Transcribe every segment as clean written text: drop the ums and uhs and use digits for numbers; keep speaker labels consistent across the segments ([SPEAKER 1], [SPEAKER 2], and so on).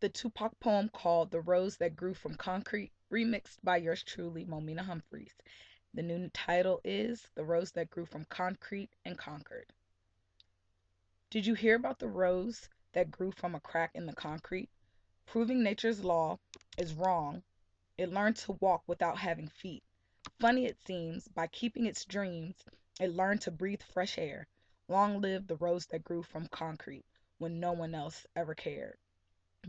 [SPEAKER 1] the Tupac poem called The Rose That Grew from Concrete, remixed by yours truly, Momina Humphreys. The new title is The Rose That Grew from Concrete and Conquered. Did you hear about the rose that grew from a crack in the concrete? Proving nature's law is wrong, it learned to walk without having feet. Funny it seems, by keeping its dreams, it learned to breathe fresh air. Long live the rose that grew from concrete when no one else ever cared.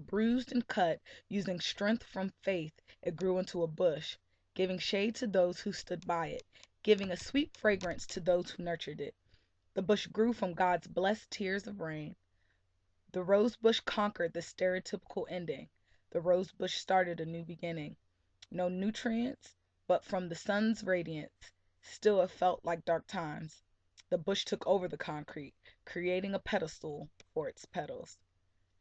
[SPEAKER 1] Bruised and cut, using strength from faith, it grew into a bush, giving shade to those who stood by it, giving a sweet fragrance to those who nurtured it. The bush grew from God's blessed tears of rain. The rose bush conquered the stereotypical ending. The rose bush started a new beginning. No nutrients, but from the sun's radiance, still it felt like dark times. The bush took over the concrete, creating a pedestal for its petals.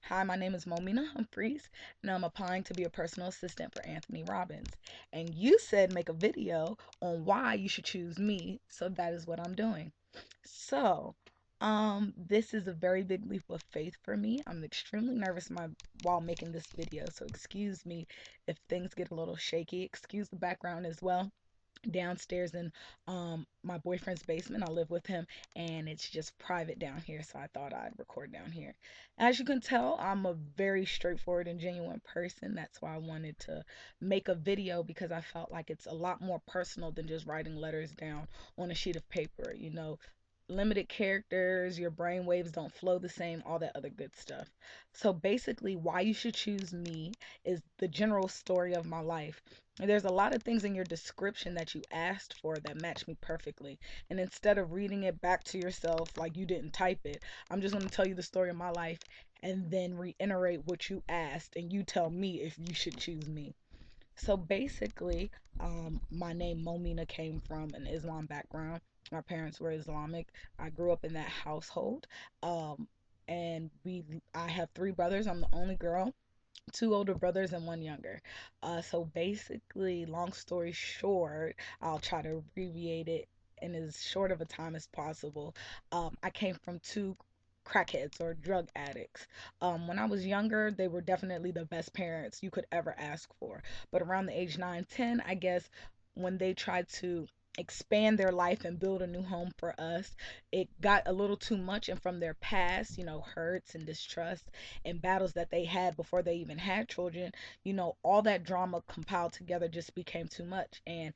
[SPEAKER 1] Hi, my name is Momina Humphreys, and I'm applying to be a personal assistant for Anthony Robbins. And you said make a video on why you should choose me, so that is what I'm doing. So, this is a very big leap of faith for me. I'm extremely nervous while making this video, so excuse me if things get a little shaky. Excuse the background as well. Downstairs in my boyfriend's basement, I live with him, and it's just private down here, so I thought I'd record down here. As you can tell, I'm a very straightforward and genuine person. That's why I wanted to make a video, because I felt like it's a lot more personal than just writing letters down on a sheet of paper. Limited characters, your brain waves don't flow the same, all that other good stuff. So basically, why you should choose me is the general story of my life. There's a lot of things in your description that you asked for that match me perfectly. And instead of reading it back to yourself like you didn't type it, I'm just going to tell you the story of my life and then reiterate what you asked, and you tell me if you should choose me. So basically, my name Momina came from an Islam background. My parents were Islamic. I grew up in that household. Um, and I have three brothers. I'm the only girl, two older brothers and one younger. So basically, long story short, I'll try to abbreviate it in as short of a time as possible. I came from two crackheads or drug addicts. When I was younger, they were definitely the best parents you could ever ask for. But around the age 9, 10, I guess, when they tried to expand their life and build a new home for us, it got a little too much. And from their past, hurts and distrust and battles that they had before they even had children, all that drama compiled together just became too much. And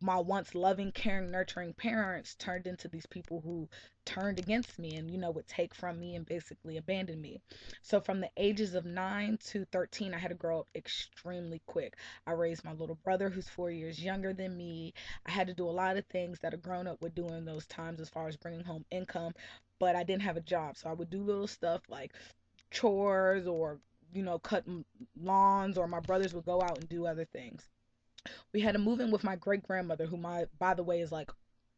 [SPEAKER 1] my once loving, caring, nurturing parents turned into these people who turned against me and, would take from me and basically abandon me. So from the ages of 9 to 13, I had to grow up extremely quick. I raised my little brother who's 4 years younger than me. I had to do a lot of things that a grown up would do in those times as far as bringing home income, but I didn't have a job. So I would do little stuff like chores or, cutting lawns, or my brothers would go out and do other things. We had to move in with my great grandmother, who, by the way, is like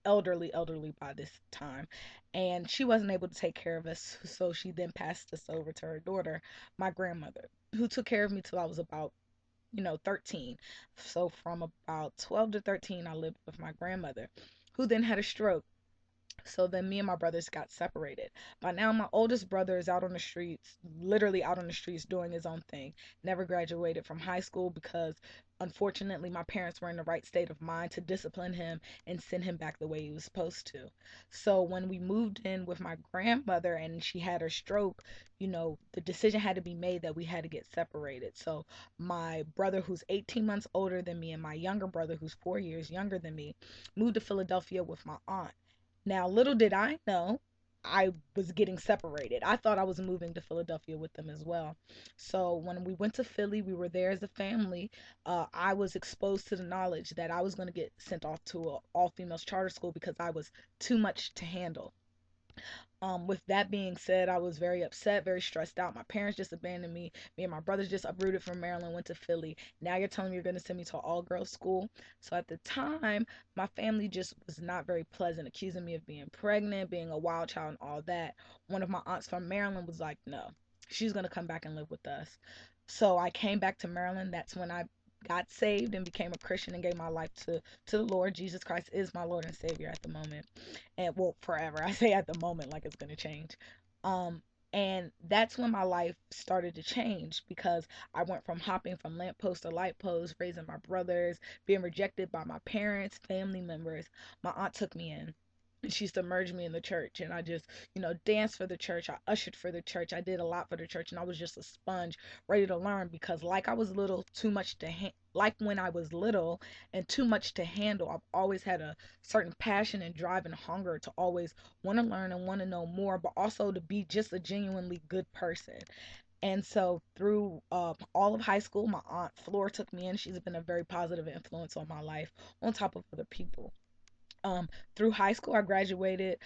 [SPEAKER 1] elderly by this time, and she wasn't able to take care of us, so she then passed us over to her daughter, my grandmother, who took care of me till I was about 13. So from about 12 to 13, I lived with my grandmother, who then had a stroke. So then me and my brothers got separated. By now, my oldest brother is out on the streets, literally out on the streets doing his own thing. Never graduated from high school because, unfortunately, my parents were in the right state of mind to discipline him and send him back the way he was supposed to. So when we moved in with my grandmother and she had her stroke, the decision had to be made that we had to get separated. So my brother, who's 18 months older than me, and my younger brother, who's 4 years younger than me, moved to Philadelphia with my aunt. Now, little did I know I was getting separated. I thought I was moving to Philadelphia with them as well. So when we went to Philly, we were there as a family. I was exposed to the knowledge that I was going to get sent off to a all females charter school because I was too much to handle. With that being said, I was very upset, very stressed out. My parents just abandoned me. Me and my brothers just uprooted from Maryland, went to Philly. Now you're telling me you're going to send me to an all girls school. So at the time, my family just was not very pleasant, accusing me of being pregnant, being a wild child, and all that. One of my aunts from Maryland was like, no, she's going to come back and live with us. So I came back to Maryland. That's when I got saved and became a Christian and gave my life to the Lord. Jesus Christ is my Lord and Savior at the moment, and well, forever. I say at the moment like it's gonna change. And that's when my life started to change because I went from hopping from lamppost to light post, raising my brothers, being rejected by my parents, family members. My aunt took me in. And she submerged me in the church, and I just, danced for the church. I ushered for the church. I did a lot for the church, and I was just a sponge, ready to learn because, like I was little, too much to like when I was little and too much to handle. I've always had a certain passion and drive and hunger to always want to learn and want to know more, but also to be just a genuinely good person. And so through all of high school, my aunt Flora took me in. She's been a very positive influence on my life, on top of other people. Through high school, I graduated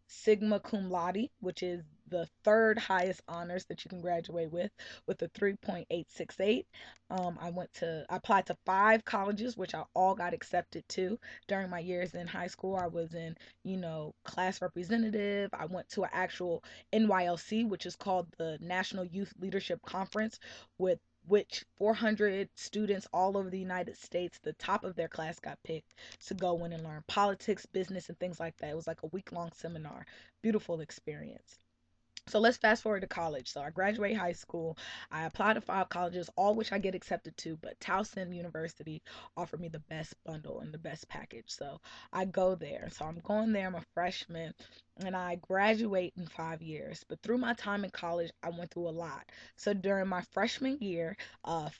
[SPEAKER 1] Sigma Cum Laude, which is the third highest honors that you can graduate with a 3.868. I applied to five colleges, which I all got accepted to during my years in high school. I was in, class representative. I went to an actual NYLC, which is called the National Youth Leadership Conference, with which 400 students all over the United States, the top of their class, got picked to go in and learn politics, business, and things like that. It was like a week-long seminar. Beautiful experience. So let's fast forward to college. So I graduate high school. I apply to five colleges, all which I get accepted to, but Towson University offered me the best bundle and the best package. So I go there. So I'm going there. I'm a freshman and I graduate in 5 years. But through my time in college, I went through a lot. So during my freshman year,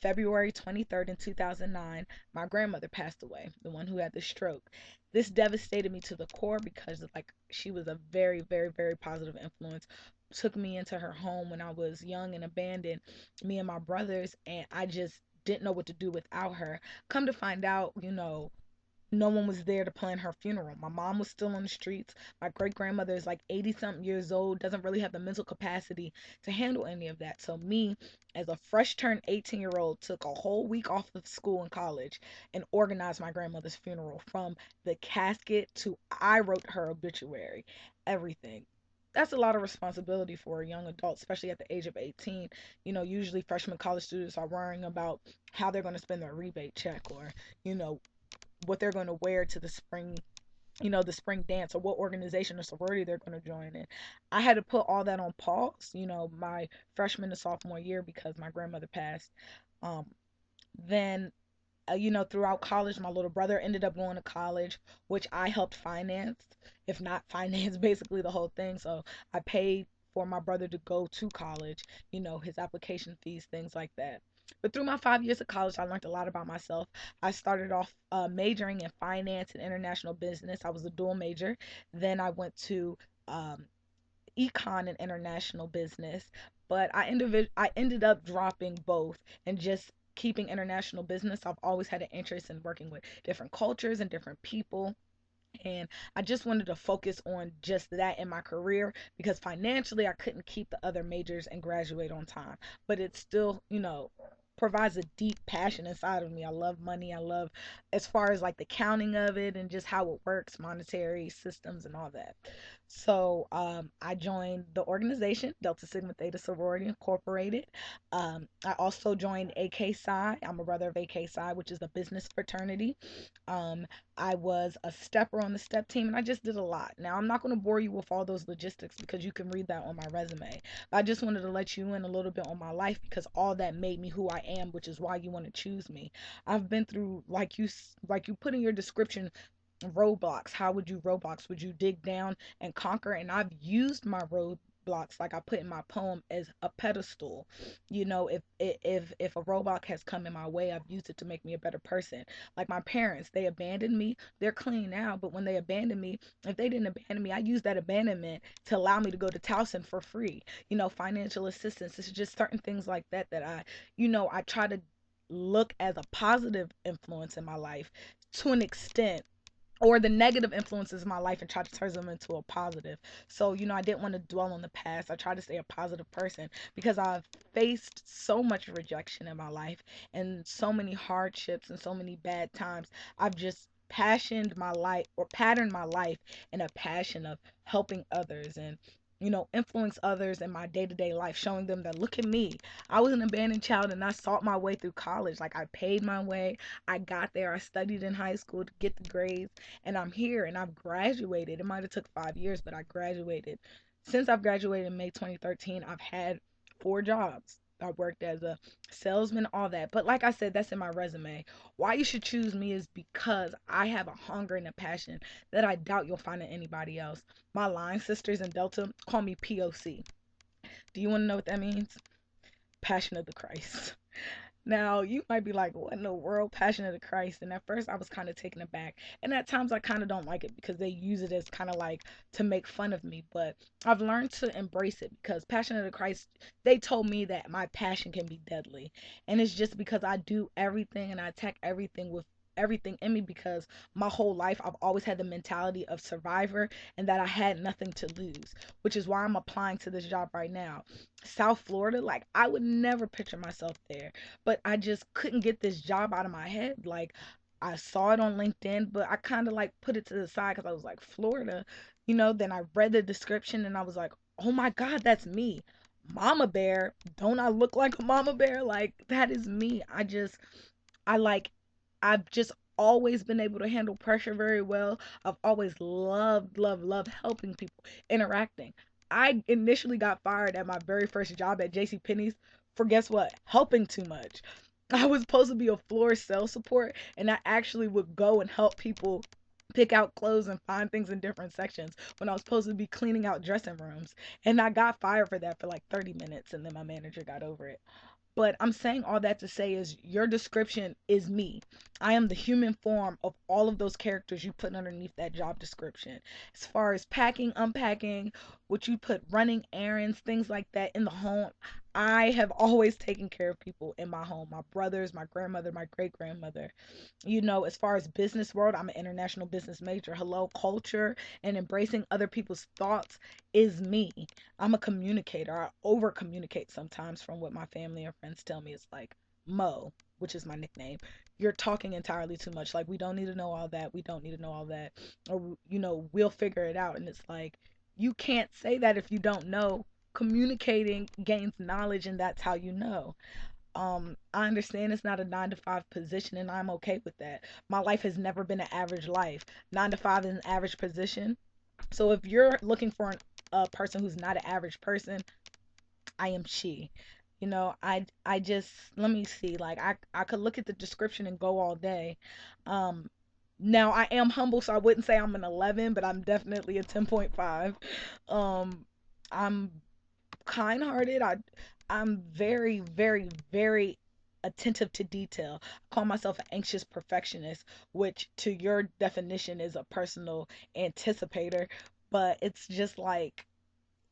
[SPEAKER 1] February 23rd in 2009, my grandmother passed away, the one who had the stroke. This devastated me to the core because like she was a very, very, very positive influence, took me into her home when I was young and abandoned me and my brothers, and I just didn't know what to do without her. Come to find out, no one was there to plan her funeral. My mom was still on the streets. My great grandmother is like 80 something years old, doesn't really have the mental capacity to handle any of that. So, me, as a fresh turned 18-year-old, took a whole week off of school and college and organized my grandmother's funeral from the casket to I wrote her obituary, everything. That's a lot of responsibility for a young adult, especially at the age of 18. Usually freshman college students are worrying about how they're going to spend their rebate check or, you know, what they're going to wear to the spring dance or what organization or sorority they're going to join in. I had to put all that on pause, my freshman and sophomore year because my grandmother passed. Um, then, throughout college, my little brother ended up going to college, which I helped finance, if not finance, basically the whole thing. So I paid for my brother to go to college, his application fees, things like that. But through my 5 years of college, I learned a lot about myself. I started off majoring in finance and international business. I was a dual major. Then I went to um, econ and international business, but I ended up dropping both and just keeping international business. I've always had an interest in working with different cultures and different people, and I just wanted to focus on just that in my career because financially I couldn't keep the other majors and graduate on time. But it still, provides a deep passion inside of me. I love money. I love as far as like the counting of it and just how it works, monetary systems and all that. So I joined the organization Delta Sigma Theta Sorority Incorporated. I also joined AK Psi. I'm a brother of AK Psi, which is a business fraternity. Um, I was a stepper on the step team, and I just did a lot. Now, I'm not going to bore you with all those logistics because you can read that on my resume. But I just wanted to let you in a little bit on my life because all that made me who I am, which is why you want to choose me. I've been through, like you put in your description, roadblocks. How would you roadblocks? Would you dig down and conquer? And I've used my roadblocks, like I put in my poem, as a pedestal. If a roadblock has come in my way, I've used it to make me a better person. Like my parents, they abandoned me. They're clean now, but when they abandoned me, if they didn't abandon me, I used that abandonment to allow me to go to Towson for free. Financial assistance. It's just certain things like that that I try to look as a positive influence in my life to an extent, or the negative influences in my life, and try to turn them into a positive. So, I didn't want to dwell on the past. I try to stay a positive person because I've faced so much rejection in my life and so many hardships and so many bad times. I've just patterned my life in a passion of helping others and influence others in my day-to-day life, showing them that look at me. I was an abandoned child and I sought my way through college. Like I paid my way. I got there. I studied in high school to get the grades, and I'm here and I've graduated. It might have took 5 years, but I graduated Since I've graduated in May 2013, I've had 4 jobs. I worked as a salesman, all that. But like I said, that's in my resume. Why you should choose me is because I have a hunger and a passion that I doubt you'll find in anybody else. My line sisters in Delta call me POC. Do you want to know what that means? Passion of the Christ. Now, you might be like, what in the world, Passion of the Christ? And at first, I was kind of taken aback. And at times, I kind of don't like it because they use it as kind of like to make fun of me. But I've learned to embrace it because Passion of the Christ, they told me that my passion can be deadly. And it's just because I do everything and I attack everything with everything in me because my whole life I've always had the mentality of survivor and that I had nothing to lose, which is why I'm applying to this job right now. South Florida, like I would never picture myself there, but I just couldn't get this job out of my head. Like I saw it on LinkedIn, but I kind of like put it to the side because I was like, Florida, then I read the description and I was like, oh my God, that's me. Mama bear. Don't I look like a mama bear? Like that is me. I like, I've just always been able to handle pressure very well. I've always loved, loved, loved helping people, interacting. I initially got fired at my very first job at JCPenney's for guess what? Helping too much. I was supposed to be a floor sales support, and I actually would go and help people pick out clothes and find things in different sections when I was supposed to be cleaning out dressing rooms. And I got fired for that for like 30 minutes, and then my manager got over it. But I'm saying all that to say is your description is me. I am the human form of all of those characters you put underneath that job description. As far as packing, unpacking, what you put, running errands, things like that in the home, I have always taken care of people in my home. My brothers, my grandmother, my great grandmother. As far as business world, I'm an international business major. Hello, culture and embracing other people's thoughts is me. I'm a communicator. I over communicate sometimes from what my family and friends tell me. It's like, Mo, which is my nickname, you're talking entirely too much. Like, we don't need to know all that. We don't need to know all that. Or, we'll figure it out. And it's like, you can't say that if you don't know. Communicating gains knowledge, and that's how you know. I understand it's not a 9 to 5 position, and I'm okay with that. My life has never been an average life. 9 to 5 is an average position. So if you're looking for a person who's not an average person, I am she. I just let me see. Like I could look at the description and go all day. Um, Now I am humble, so I wouldn't say I'm an 11, but I'm definitely a 10.5. Um, I'm kind-hearted. I'm very, very, very attentive to detail. I call myself an anxious perfectionist, which to your definition is a personal anticipator, but it's just like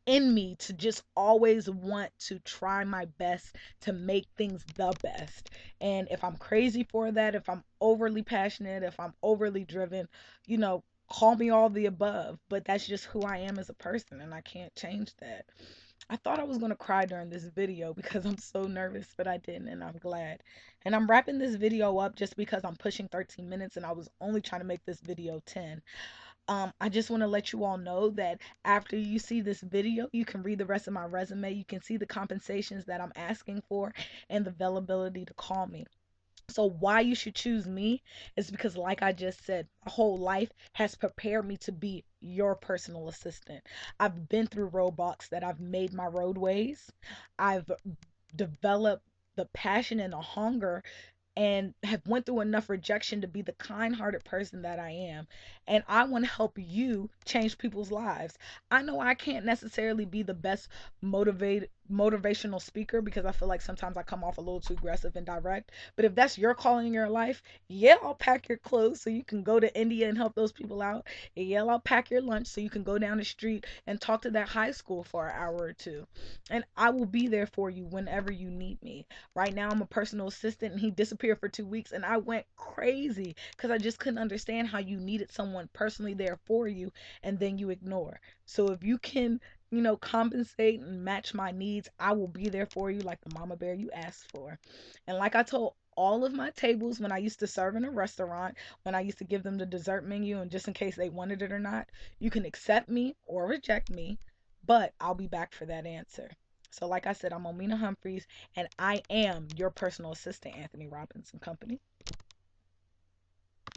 [SPEAKER 1] in me to just always want to try my best to make things the best. And if I'm crazy for that, if I'm overly passionate, if I'm overly driven, you know, call me all the above. But that's just who I am as a person, and I can't change that. I thought I was going to cry during this video because I'm so nervous, but I didn't, and I'm glad. And I'm wrapping this video up just because I'm pushing 13 minutes and I was only trying to make this video 10. I just want to let you all know that after you see this video, you can read the rest of my resume. You can see the compensations that I'm asking for and the availability to call me. So why you should choose me is because, like I just said, my whole life has prepared me to be your personal assistant. I've been through roadblocks that I've made my roadways. I've developed the passion and the hunger and have went through enough rejection to be the kind-hearted person that I am. And I want to help you change people's lives. I know I can't necessarily be the best motivational speaker because I feel like sometimes I come off a little too aggressive and direct. But if that's your calling in your life, yeah, I'll pack your clothes so you can go to India and help those people out. Yeah, I'll pack your lunch so you can go down the street and talk to that high school for an hour or two. And I will be there for you whenever you need me. Right now, I'm a personal assistant, and he disappeared for 2 weeks, and I went crazy because I just couldn't understand how you needed someone personally there for you, and then you ignore. So if you can, compensate and match my needs, I will be there for you like the mama bear you asked for. And like I told all of my tables when I used to serve in a restaurant, when I used to give them the dessert menu, and just in case they wanted it or not, you can accept me or reject me, but I'll be back for that answer. So, like I said, I'm Omina Humphreys, and I am your personal assistant, Anthony Robbins and Company.